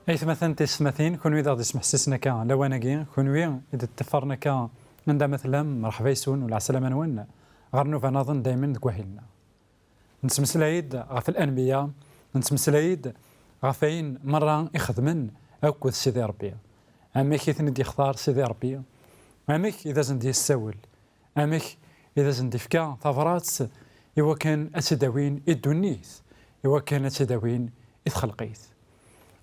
مثلا تسمثين كون إذا تسمح سسنا كا لواناكي كون إذا تفرنا كا عندها مثلا مرحبا يسون ولا عسلامة نوانا غير فنظن دائما دكوهلنا نتمسلايد غف الأنبياء نتمسلايد غفين مرة يخدمن أكو سيدي ربي أماك كيثني دي يختار سيدي ربي أماك إذا زندي السول أماك إذا زندي فكا ثغرات إوا كان أتداوين الدنيث إوا كان أتداوين إتخلقيت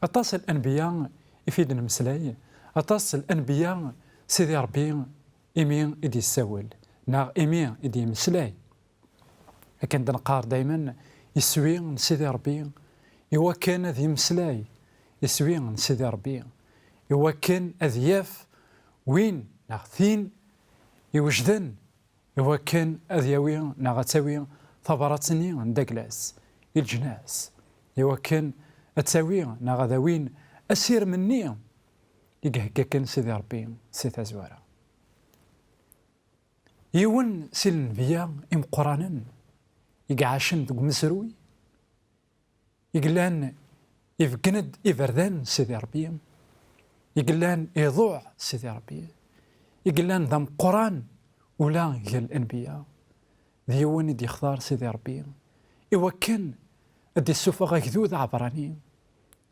أطاس الأنبياء يفيد المسلاي أطاس الأنبياء سيدي ربي إمين إدي السول ناغ إمين إدي مسلاي لكن دنقار دايما يسوي سيدي ربي إوا كان ذي مسلاي يسوي سيدي ربي إوا كان أذياف وين ناغ ثين يوجدن إوا كان أذياوي ناغ تاوي ثبراتني نداكلاس الجناس إوا كان أتاوي ناغ ذاوين أسير مني يقهكا كان سيدي ربي سيتا زوارا يون سيل فيا إم قرانا يقعاشن دوك مسروي يقلان يفقند إفردان سيدي ربي يقلان يضوع سيدي ربي يقلان ذم قران ولا هي الأنبياء ذيون يدي يختار سيدي ربي إوا كان أدي السوفة غيكذوذ عبراني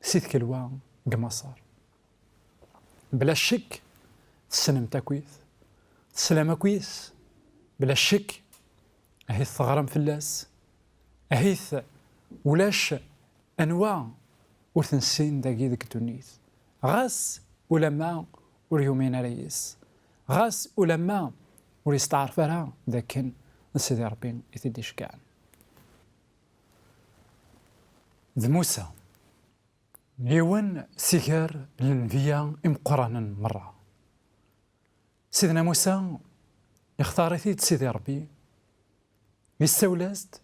سيد كلوا قمصار بلا شك تسلم تاكويث تسلم كويس بلا شك أهيث ثغرم فلاس أهيث ولاش أنواع وثنسين داكي ذاك الدنيث غاس ولما وريومين ريس غاس ولما وريستعرف لها ذاكن سيدي ربي يتدي شكان ذ موسى يون سيكار للنبيا مقرانا مرة سيدنا موسى يختار ثيت سيدي ربي يستولازد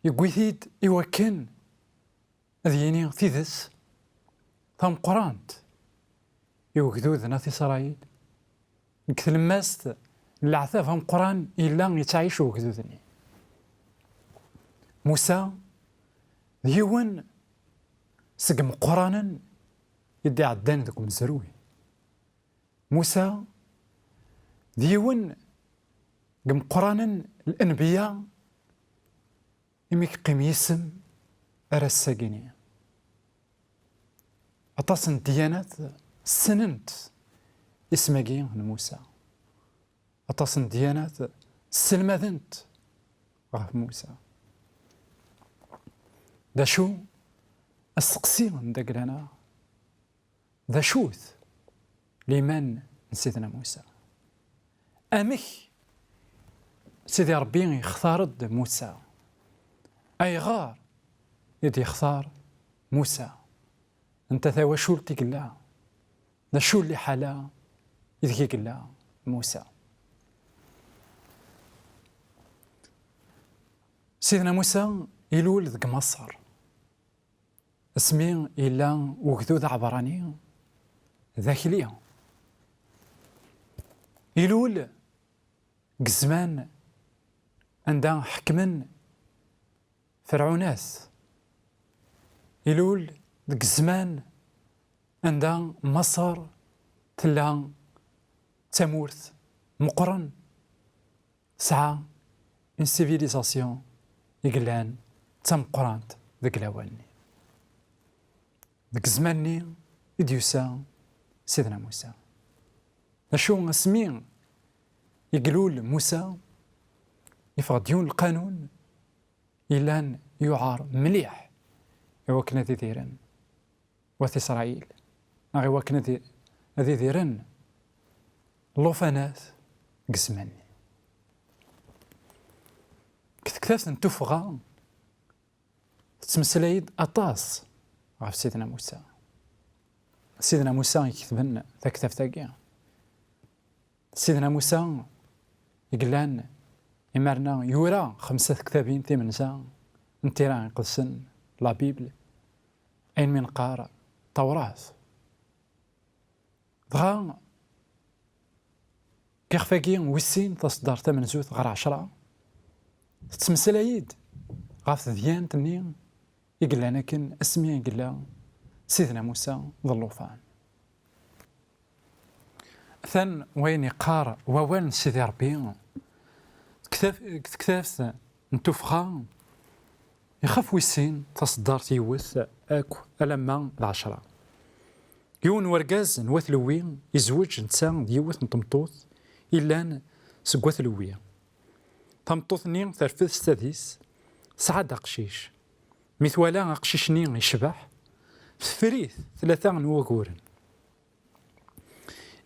يقويثيد إوكن أذيني ثيذس ثم قرانت يوكذوذ ناثي إسرائيل كثل ماست العثاف هم قران إلا يتعيش وكذوذني موسى يون سقم قرانا يدي عدان ذاك مزروي موسى ديون قم قرانا الأنبياء يميك قميسم أرساقيني أتصن ديانات سننت اسماقي موسى أتصن ديانات سلمذنت غاف موسى دا شو السقسيون داك لنا ذا شوث لمن سيدنا موسى أمك سيدي ربي يختارد موسى أي غار يدي يختار موسى أنت ثوا شو تقلا ذا شو اللي حالا يدي قلا موسى سيدنا موسى يلول ذك مصر اسمي إلا وكذوذ عبراني ذاكليا يلول قزمان عندها حكما فرعوناس يلول ذك الزمان عندها مصر تلا تمورث مقرن ساعة ان سيفيليزاسيون يقلان تم قرانت ذك الاواني ذك الزماني يديوسا سيدنا موسى اشو اسمي يقلول موسى يفغ ديون القانون إلان يعار مليح يوكنا ذي ذيرن وثي إسرائيل أغي وكنا ذي ذيرن لوفانات قسماني كتكتاف نتوفغا تمسلايد أطاس غاف سيدنا موسى سيدنا موسى يكتبن ذا كتاف تاقيا سيدنا موسى يقلان إمارنا يورا 5 كتابين ثمنسا انتيران قدسن لا بيبل أين من قارئ توراة دغا كيخفاكي ويسين تصدر 8 زوث غير 10 تتمسلايد غاف ديان تنين يقلا كن اسمي يقلا سيدنا موسى ظلوفان ثان وين يقار ووان سيدي ربي كتاف نتوفخا يخاف ويسين تصدار تيوث اكو ألما العشرة يون ورقاز نواث لوين يزوج نتسا ديوث نطمطوث إلا سقواث لوية طمطوثني ترفذ ستاديس سعد قشيش مثوالا قشيشني يشبح فريث ثلاثة نوغورن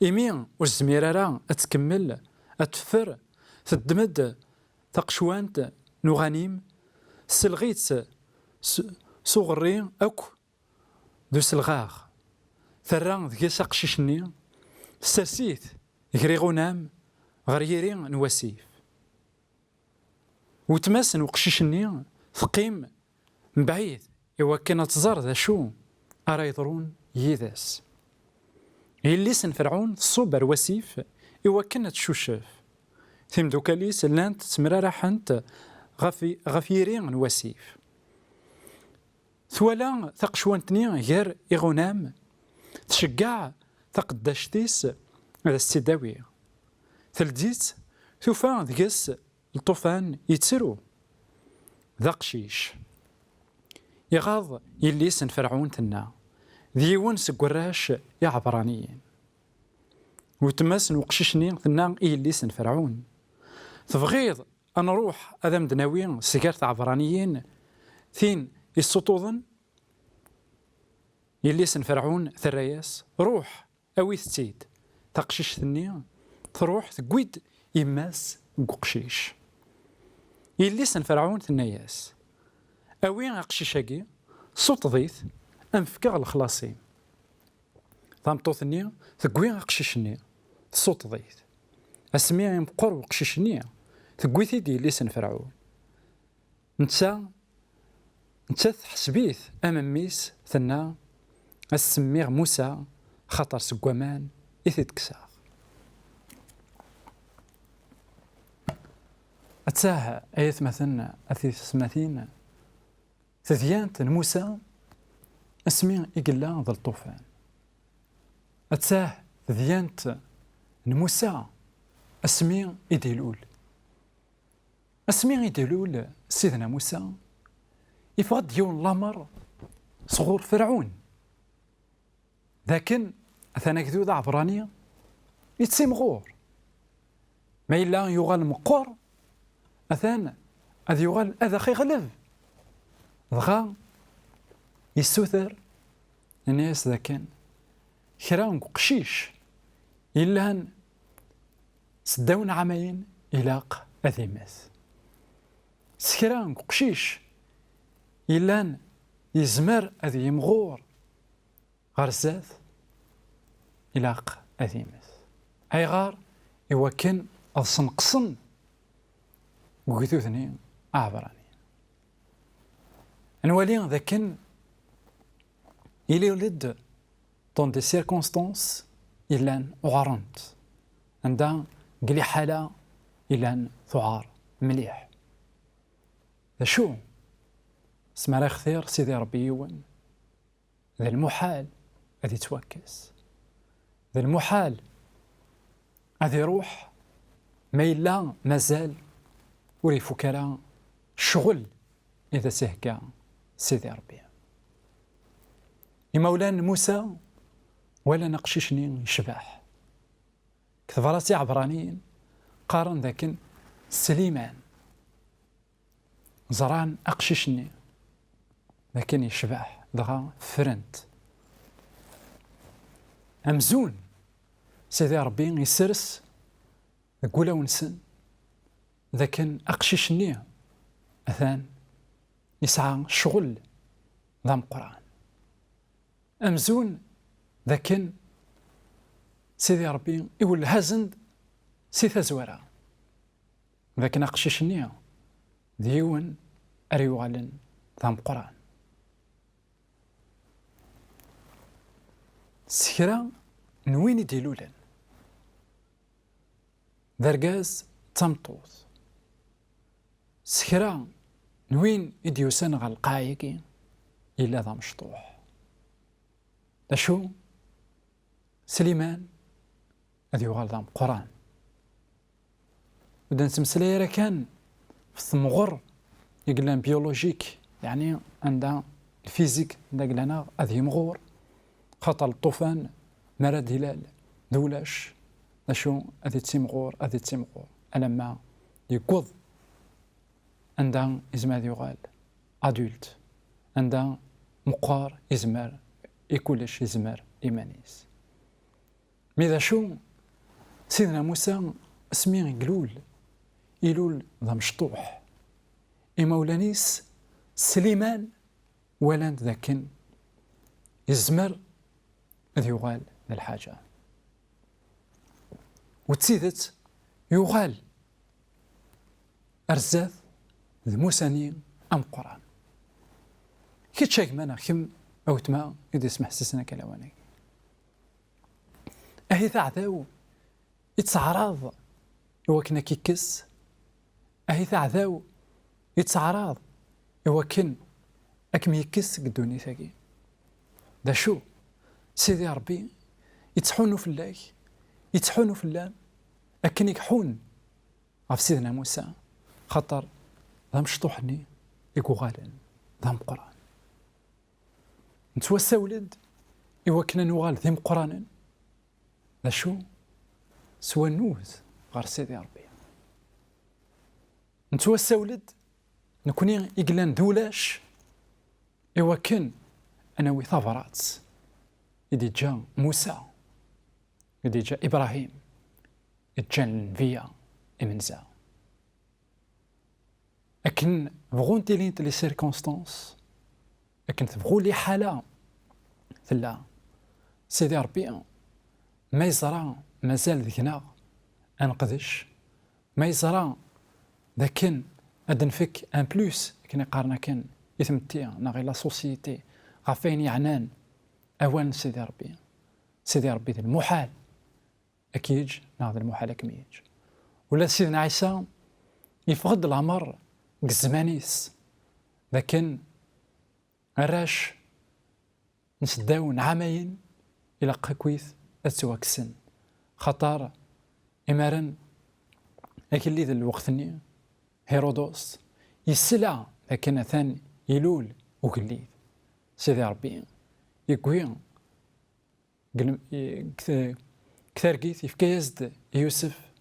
إيمين والزميرة أتكمل أتفر تدمد تقشوانت نغانيم سلغيت صغري أكو دو سلغاغ ثران ذكيس قشيشني سرسيت غريغونام غريري نواسيف وتماسن وقشيشني ثقيم من بعيد إوا كان تزار ذا شو أرا يضرون يداس يليسن فرعون الصوبر وسيف إوا كانت تشوشف ثم دوكاليس لانت تمرارا حنت غفيرين وسيف ثوالا ثقشوانتني غير إغونام تشجع ثقداشتيس هذا السداوي ثلديت ثوفان ذقس الطوفان يتسرو ذا قشيش يغاض يليسن فرعون تنا ذيون سقراش يا عبرانيين وتمسن وقشيشني ثنا يليسن فرعون تبغيض أنا روح أذا مدناوين سكرت عبرانيين ثين السطوضن يليسن فرعون ثرياس روح أوي تسيد تقشيش ثنيا تروح تقويد يماس قشيش يليسن فرعون ثنياس أوي قشيشاكي صوت ضيث أنفكا الخلاصين ثامطوثني تقوي قشيشني صوت ضيث أسميها يمقر وقشيشني تقوي ثيدي يليسن فرعون نتا تحسبيث أمام ميس ثنا السميغ موسى خطر سقوامان إثيد كساغ أتساه آيات مثلا أثيث سماثين تذيانت موسى اسمي إقلا ذا الطوفان أتساه تذيانت موسى اسمي إديلول اسمي إديلول سيدنا موسى يفقد يون لامر صغور فرعون لكن أثناء كذو عبرانية يتسيم غور ما إلا يغال مقور أثناء أذ يغال أذا خي غلب ضغا يسوثر الناس ذاكن كران قشيش إلا سداون عامين إلاق أثيماث سكران قشيش إلا يزمر أذي يمغور غرزات إلاق أثيماث أي غار إوا كان أصنقصن وقيتوثني أعبراني نولي ذاكن إلي يولد دون دي سيركونستانس إلان غارنت عندها قلي حالة إلان ثعار مليح ذا شو سمع خثير سيدي ربي يون ذا المحال هذي توكس ذا المحال هذي يروح ما إلا مازال وريفو كلا شغل إذا سهكا سيدي ربي مولانا موسى ولا نقششني شباح كثفراتي عبرانيين قارن ذاكن سليمان زران أقششني لكن يشبح دغا فرنت أمزون سيدي ربي يسرس قولا ونسن لكن أقششني أثان يسعى شغل ضم قرآن أمزون لكن سيدي ربي يقول هازند سيثا زوارا لكن أقششني ديون أريوالن ضم قرآن سكرا نوين ديلولن ذرقاز تمطوث سكرا نوين إديوسان غالقايقي إلا ذا مشطوح شو سليمان هذا يغال ذا قرآن بدا نتمسلي راه كان في الثمغر يقلان بيولوجيك يعني عندها الفيزيك داك لنا هذه مغور خطر الطوفان مرض هلال دولاش شو هذه تيمغور هذه تيمغور لما يقض عندها إزمار يغال أدولت عندها مقار إزمار يكولش إزمار إيمانيس ماذا شو سيدنا موسى اسمي قلول يلول ذا مشطوح إمولانيس سليمان ولان ذاكن يزمر إذ يغال للحاجة وتسيدت يغال أرزاث ذي موسانين أم قرآن كي تشاك مانا خم أو تما يدي اسمح سسنا كلاواني أهي ذاعذاو يتسعراض يوكنا كيكس أهي ذاعذاو يتسعراض يوكن أكم يكس قدوني ثاقي دا شو سيدي ربي يتحونوا في الله يتحونوا في الله أكن يكحون غف سيدنا موسى خطر ذا مشطوحني يكو غالن ذا مقران نتوسى ولد يوكنا نغال ذي مقرانا ذا شو سوى النوز غار سيدي ربي نتوسى ولد نكوني يقلان دولاش يوكن أنا وثافرات يدي جا موسى يدي جا إبراهيم يتجان فيا إمنزا لكن بغون تيلينت لي سيركونستانس لكن تبغوا لي حالة ثلا سيدي ربي ما يزرع مازال ذكنا أنقذش ما يزرع لكن أدنفك أن بلوس كنا قارنا كان يثمتي ناغي لا سوسيتي غافين يعنان أوان سيدي ربي ذي المحال أكيد ناغ المحال أكميج ولا سيدنا عيسى يفقد العمر الزمانيس لكن راش نسداو نعامين إلى قاكويث أتسواك السن خطار إمارن لكن اللي ذا الوقتني هيرودوس يسلع لكن ثاني يلول وقليل سيدي ربي يقوي كثارقيث يفكيزد يوسف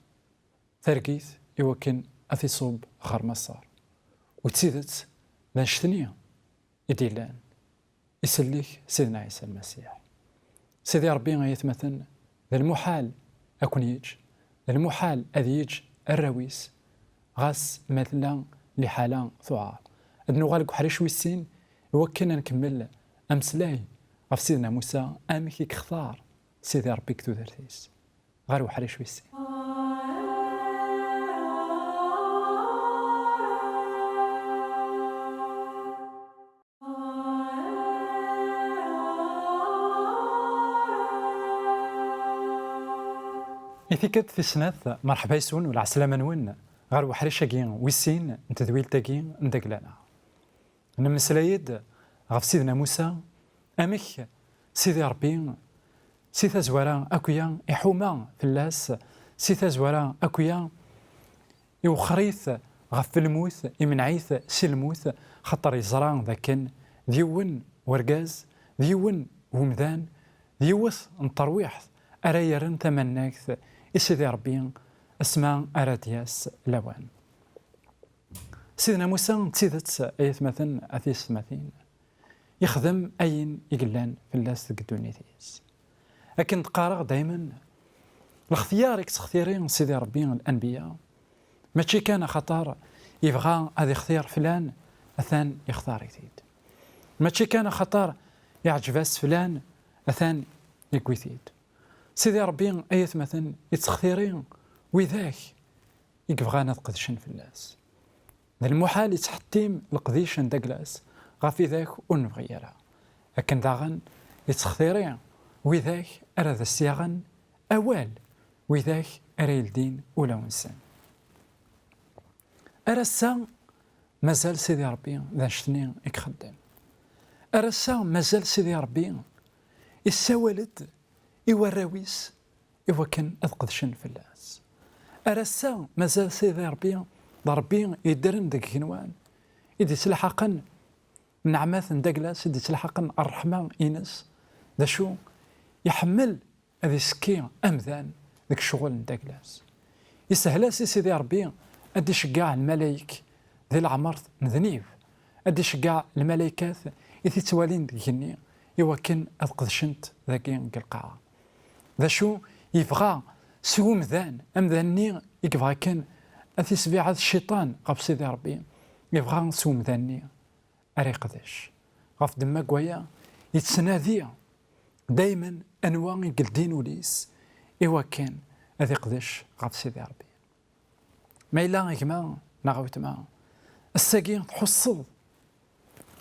ثارقيث يوكن أثي صوب خار مصار وتسيدت لانشتنيا يديلان يسليك سيدنا عيسى المسيح سيدي ربي يتمثل ذا المحال أكون يج ذا المحال أذي يج الرويس غاس مثلا لحالة ثعار أدنو غالك حريش ويسين يوكنا نكمل أمسلاي غف سيدنا موسى أمك يكثار سيدي ربي كتو ذرثيس غارو حريش ويسين إثيكت في سناث مرحبا يسون ولا عسلامة نون غير وحريشة كين ويسين انت ذويل تاكين ندق لنا نمسلايد غف سيدنا موسى أمك سيدي ربي سيثا زوارا أكويا يحوما في اللاس سيثا زوارا أكويا يوخريث غف الموث يمنعيث سلموث خطر يزران ذاكن ديون ورقاز ديون ومذان ديوث نطرويح أرايرن تمناكث سيدي ربي اسماء أرادياس لوان سيدنا موسى تسيدت أيث مثلا أثيس مثين يخدم أين يقلان في اللاس الدنيا تيس لكن تقارغ دائما الاختيار اختيارين سيدي ربي الأنبياء ماشي كان خطر يبغى هذا اختيار فلان أثان يختار جديد ماشي كان خطر يعجبس فلان أثان يقويثيد سيدي ربي أيث مثلا يتختيرين وذاك يبغانا تقدشن في اللاس ذا المحال يتحتيم القديشن داكلاس غافي ذاك ونبغيرها لكن داغن يتختيرين وذاك أرى ذا السياغن أوال وذاك أرى الدين ولا ونسان أرى السا مازال سيدي ربي ذا شتني يخدم أرى السا مازال سيدي ربي السوالد إوراويس إوا كان أذقدشن في اللاس أرسا مازال سيدي ربي يدرن داك كنوان إذا تلحقن نعمات نداكلاس إذا تلحقن الرحمة إنس ذا شو يحمل هذه سكي أمذان ذاك الشغل نداكلاس يسهلاس سيدي ربي أدي شقاع الملايك ذي العمر نذنيف أدي شقاع الملايكات إذا توالين ذيكني إوا كان أذقدشنت ذاكي القاعة ذا شو يبغى سو أمذاني يبغى كان أثي سبيعة الشيطان قبل سيدي ربي يبغى سو مذاني أريقدش غاف دما قويا يتسنادي دايما أنواع يقلدين وليس إوا كان أذي قدش غاف سيدي ربي ما إلا يجمع نغوت ما الساقي تحصل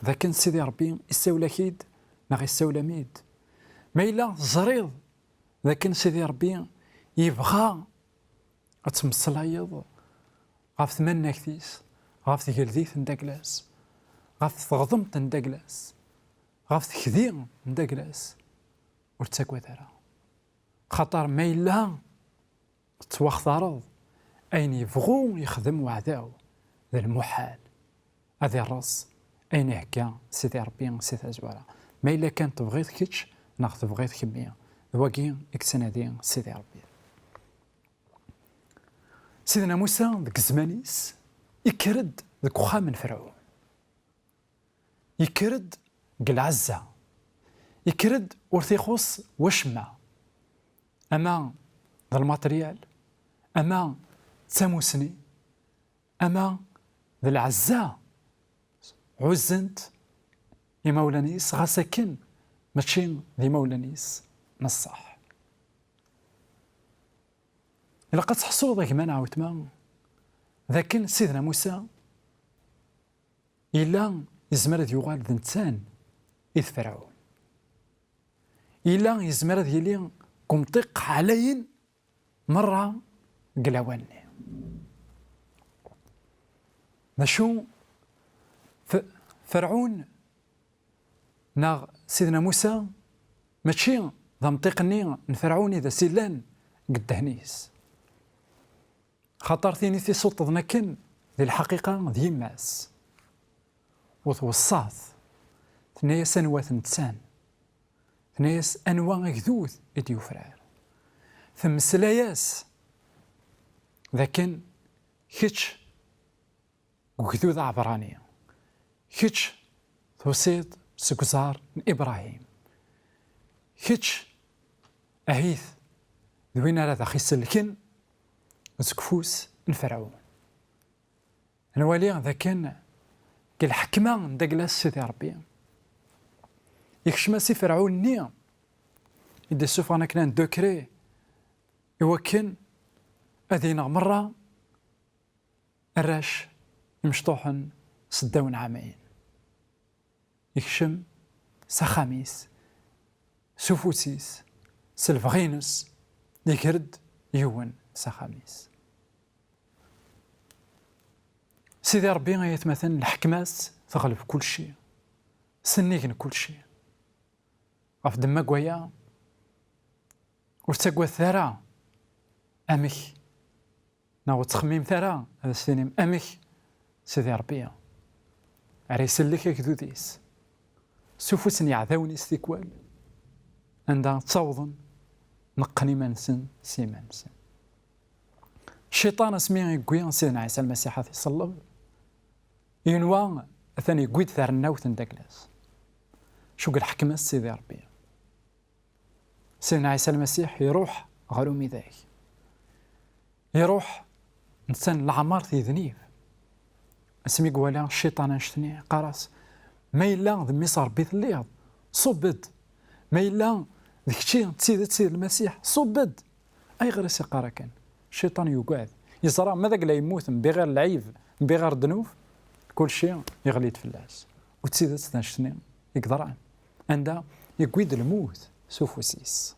ذا كان سيدي ربي يساولا كيد نغي يساولا ميد ما إلا زريض ذا كان سيدي ربي يبغى أتمصلايض غاف ثمانية كثيس غاف ثقلديث نداكلاس غاف تغضمت نداكلاس غاف تكذير نداكلاس ورتساكوا ثرا خاطر ما إلا تواختارض أين يبغو يخدم وعداو ذا المحال هذا الراس أين هكا سيدي ربي سيدي أزوارا ما إلا كان تبغيت كيتش ناخذ تبغيت كمية ذواكي إكسنادي سيدي ربي سيدنا موسى ذاك الزمانيس يكرد ذاك وخا من فرعون يكرد قلعزة يكرد ورثيخوص وشمع أما ذا الماتريال أما تاموسني أما ذا العزة عزنت يا مولانيس غاسكن ماشي ذي مولانيس نصح إلا قد تحصلوا ذاك ما نعاود ما ذاك سيدنا موسى إلا يزمر ذي يغال ذا إنسان إذ فرعون إلا يزمر ذي يلي كمطيق علين مرة قلاواني نشو فرعون ناغ سيدنا موسى ماشي ذا مطيقني نفرعون إذا سيلان قد هنيس خاطر ثيني في صوت ذنكن ذي الحقيقة ذي ماس وتوصات ثنياس أنواث نتسان ثنياس أنواع غذوث إديو فرار ثم سلاياس ذاكن كيتش وغذوذ عبرانية كيتش توصيد سكزار إبراهيم كيتش أهيث ذوين هذا خيس الكن وسكفوس الفرعون أنا والي ذا كان كالحكمة ندقلاس سيدي ربي يكشما سي فرعون نيا إذا سوف أنا كنا ندوكري يوكن أذينا مرة الراش مشطوحا سداون عامين يكشم سخاميس سوفوسيس سلفغينس يكرد يون سخاميس سيدي ربي غيتمثل الحكماس تغلب كل شيء سنيكن كل شيء غف دما قويا ورتقوى الثرى أمك ناو تخميم ثرى هذا السينم أمك سيدي ربي عريس لك كذوديس سوفوسني عذاوني استيكوال عندها تصوضن نقني منسن سي منسن الشيطان اسمي يقوي سيدنا عيسى المسيح يصلب ينوى ثاني قويد ثار النوث نداكلاس شو قال حكمة سيدي ربي سيدنا عيسى المسيح يروح غرومي ذاك يروح إنسان العمار في ذنيف اسمي قوالا الشيطان انشتني قراص ما إلا ذمي صار بيت الليض صبد ما إلا ذيك الشيء تسيد المسيح صبد أي غير سيقارا كان الشيطان يقعد يزرع ماذا لا يموت بغير العيب بغير الذنوب كل شيء يغليت في اللاس وتسيد تنشتني يقدر عندها يقويد الموت سوفوسيس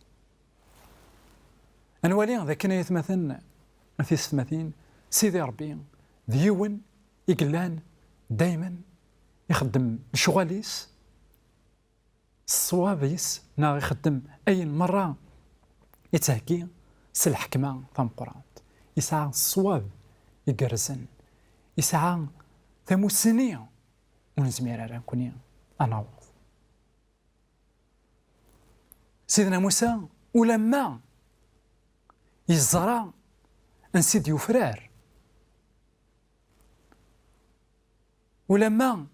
أنا ولي ذا كان يتمثل في ستماثين سيدي ربي ذيون يقلان دايما يخدم شغاليس الصواب يس نا يخدم أي مرة يتهكي الحكمة ثم قران يسعى الصواب يقرزن يسعى ثموسنية ونزمير على كوني أنا سيدنا موسى ولما يزرع نسيد يفرار ولما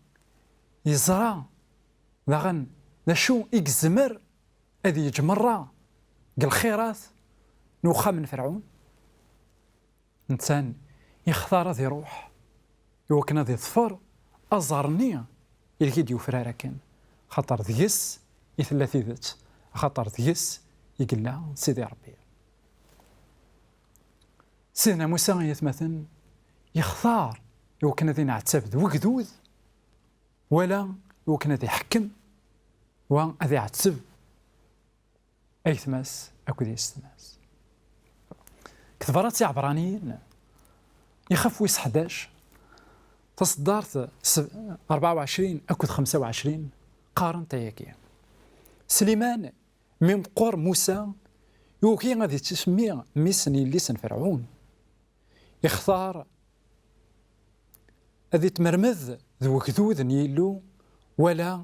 يزرع ذاغن ذا شو يكزمر هذه يجمرة قال الخيرات نوخا من فرعون إنسان يختار ذي روح يوكنا ذي ظفر أزارني يلقيد يفرار كان خطر ذيس يثلاثي ذات خطر ذيس يقول لها سيدي ربي سيدنا موسى يتمثل يختار يوكنا ذي نعتبد وقدود ولا يوكنا ذي حكم وذي عتب أي ثماس أكو ذي استماس كثبرات عبرانيين يخف ويس 11 تصدرت 24 أكو 25 قارن تياكي سليمان من قور موسى يوكي غادي تسمي ميسني لسان فرعون يختار هذي تمرمذ ذو كذوذ نيلو ولا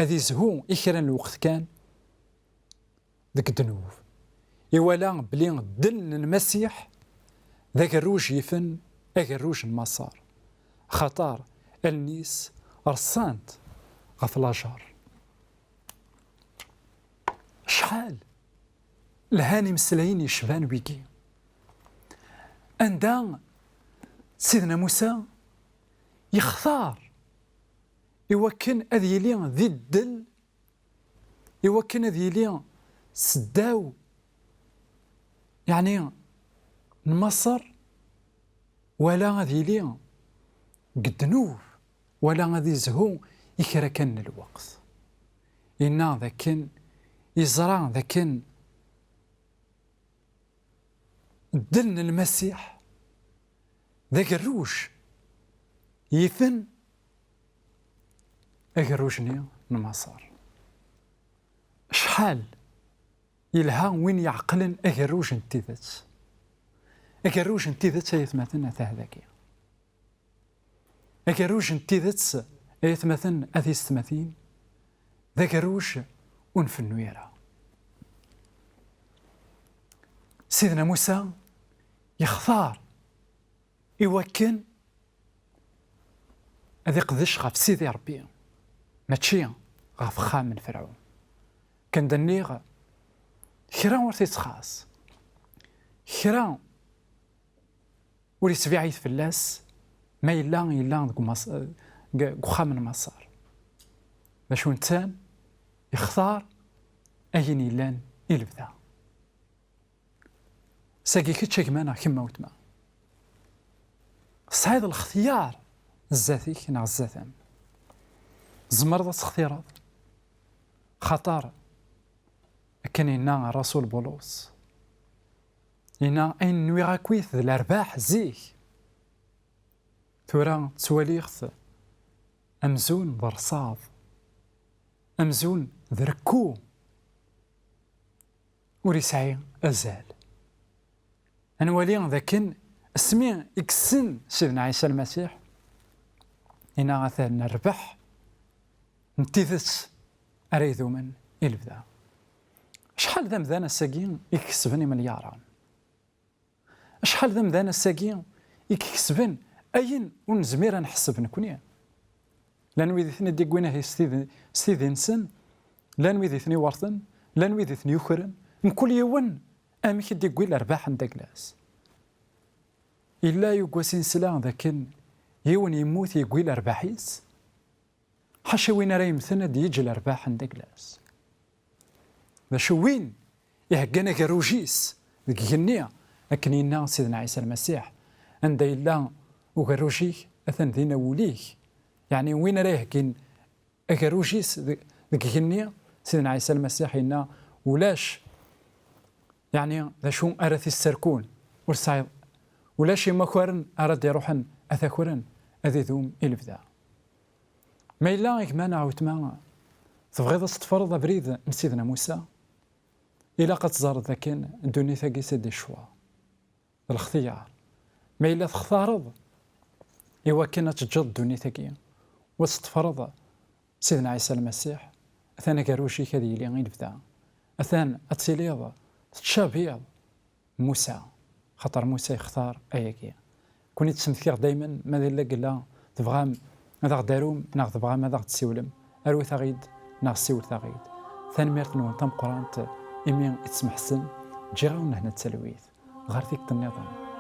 هذي زهو إكران الوقت كان ذاك الدنوب يوالا بلي دل المسيح ذاك الروج يفن ذاك الروج المسار خطار النيس رصانت غفلاجار شحال الهاني مسلاين يشبان ويكي عندها سيدنا موسى يختار يوكن هذه لي ذي الدل يوكن هذه لي سداو يعني مصر ولا هذه لي قد نوف ولا هذه زهو يكركن الوقت إنا ذاكن يزرع ذاكن دلنا المسيح ذاك الروج يثن ذاك الروجني المسار شحال يلها وين يعقلن ذاك الروج انتذات ذاك الروج انتذات يثمثن أثاه ذاكية ذاك الروج انتذات يثمثن أثي استمثين ذاك الروج ونفنو يرى سيدنا موسى يختار يوكن هذي قدش غاف سيدي ربي ماشي غاف خام من فرعون كان دنيغ خيرا ورثي تخاص خيرا ولي سبيعيت فلاس ما يلا خام من مسار باش انسان يختار اين يلان يلبدا ساقي كتشك مانا كما وتما صعيد الاختيار الذاتي نا الذاتم زمرض اختيارات خطر كان هنا رسول بولس هنا اين نويغا كويث الارباح زيك ثورا تواليخ امزون برصاف امزون ذركو وريسعي ازال انوالي ذاكن اسمي اكسن سيدنا عيسى المسيح هنا غاثال نربح نتيذت اريدو من البدا شحال ذا مذانا الساقين يكسبني مليارا شحال ذا مذانا الساقين يكسبن اين ونزمير نحسب نكوني لان ويدي ثني ديكوينه هي ستيذي نسن لان ويدي ثني ورثن لان ويدي ثني يخرن من كل يوم امي ديكوي الارباح نداكلاس الا يقوسين سلا ذاكن يون يموت يقوي الارباحيس حاشا وين راه يمثلنا يجي الارباح نداكلاس باش وين يهكانا كروجيس ذيك النية لكن ينا سيدنا عيسى المسيح عند إلا وكروجيك أثن ذينا وليك يعني وين راه يهكين كروجيس ذيك النية سيدنا عيسى المسيح ينا ولاش يعني ذا شو أرث السركون والصعيد ولاش مكورن أراد يروحن أثكورن أذي ذوم البدا ما إلا يكمانا عوتما تبغيض تفرض بريد من سيدنا موسى إلا قد تزارد ذاكن الدنيا ثاقي سيدي الشوا الاختيار ما إلا تختارض إوا كانت تجد الدنيا ثاقي وتتفرض سيدنا عيسى المسيح أثان كاروشي كذي اللي غير بدا أثان أتسيليض تشابيض موسى خاطر موسى يختار أياكي كوني تسمثيغ دايما ماذا إلا قلا تبغى ماذا غداروم ناغ تبغى ماذا غتسيولم أروي ثغيد ناغ سيول ثغيد ثاني ميرت نون تم قرانت إمين يتسمح السن تجي غاونا هنا التلويث غير فيك النظام